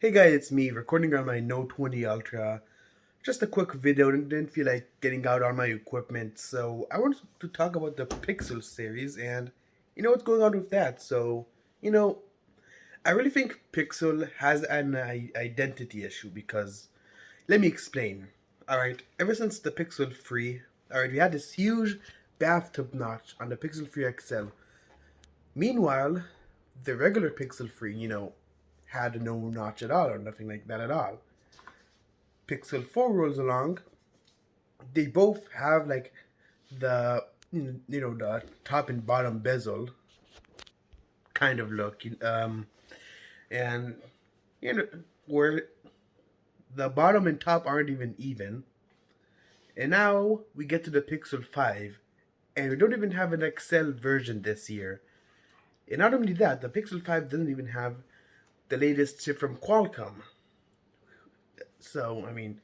Hey guys, it's me recording on my Note 20 Ultra. Just a quick video, didn't feel like getting out on my equipment, so I wanted to talk about the Pixel series and what's going on with that. You know, I really think Pixel has an identity issue because let me explain. Alright, ever since the Pixel 3, alright, we had this huge bathtub notch on the Pixel 3 XL. Meanwhile, the regular Pixel 3, had no notch at all or nothing like that at all. Pixel 4 rolls along, they both have like the top and bottom bezel kind of look, and you know where the bottom and top aren't even. And now we get to the Pixel 5, and we don't even have an XL version this year. And not only that, the Pixel 5 doesn't even have the latest chip from Qualcomm. So, I mean,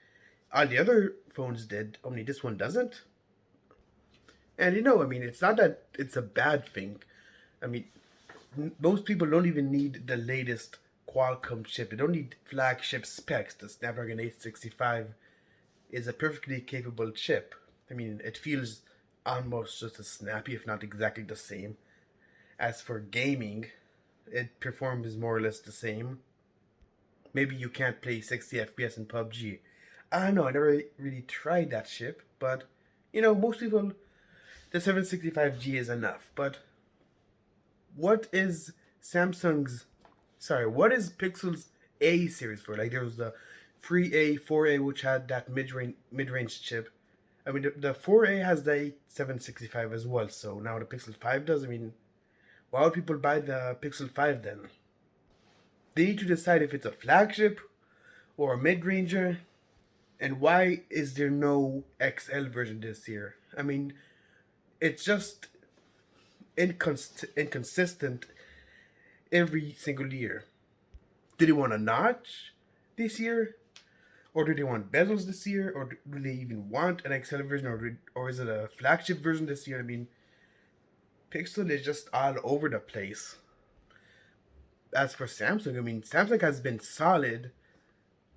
all the other phones did, only this one doesn't. And I mean, it's not that it's a bad thing. I mean, most people don't even need the latest Qualcomm chip. They don't need flagship specs. The Snapdragon 865 is a perfectly capable chip. I mean, it feels almost just as snappy, if not exactly the same. As for gaming, it performs more or less the same. Maybe you can't play 60 FPS in PUBG. I don't know, I never really tried that chip, but most people, the 765G is enough. But what is Samsung's, sorry, what is Pixel's A series for? Like there was the 3A, 4A, which had that mid-range chip. I mean, the 4A has the 765 as well, so now the Pixel 5 does. I mean, why would people buy the Pixel 5 then? They need to decide if it's a flagship or a mid-ranger. And why is there no XL version this year? I mean, it's just inconsistent every single year. Did they want a notch this year? Or do they want bezels this year? Or do they even want an XL version? Or is it a flagship version this year? I mean, Pixel is just all over the place. As for Samsung, I mean, Samsung has been solid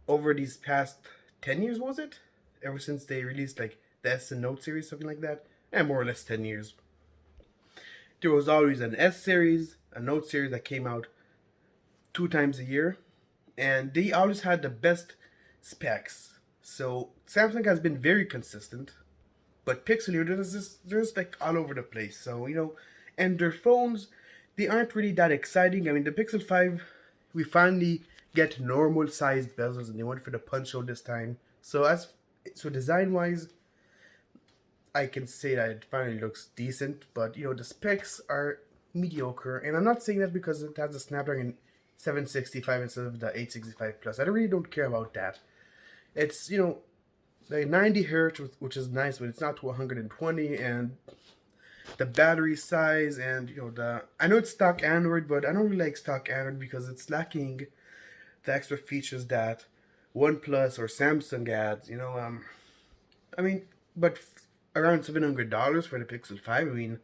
over these past 10 years, was it? Ever since they released like the S and Note series, something like that? And more or less 10 years. There was always an S series, a Note series that came out 2 times a year, and they always had the best specs. So Samsung has been very consistent, but Pixel here they're just like all over the place. So and their phones, they aren't really that exciting. I mean, the Pixel 5, we finally get normal sized bezels, and they went for the punch hole this time. So design wise, I can say that it finally looks decent, but the specs are mediocre. And I'm not saying that because it has a Snapdragon 765 instead of the 865 plus. I really don't care about that. It's like 90 hertz, which is nice, but it's not to 120, and the battery size, and the I know it's stock Android, but I don't really like stock Android because it's lacking the extra features that OnePlus or Samsung adds. I mean, but around $700 for the Pixel 5. I mean,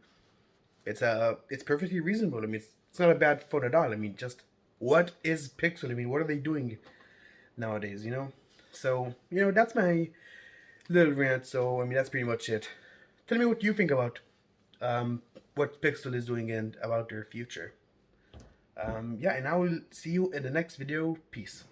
it's perfectly reasonable. I mean, it's not a bad phone at all. I mean, just what is Pixel? I mean, what are they doing nowadays? So that's my little rant. So I mean, that's pretty much it. Tell me what you think about what Pixel is doing and about their future. Yeah, and I will see you in the next video. Peace.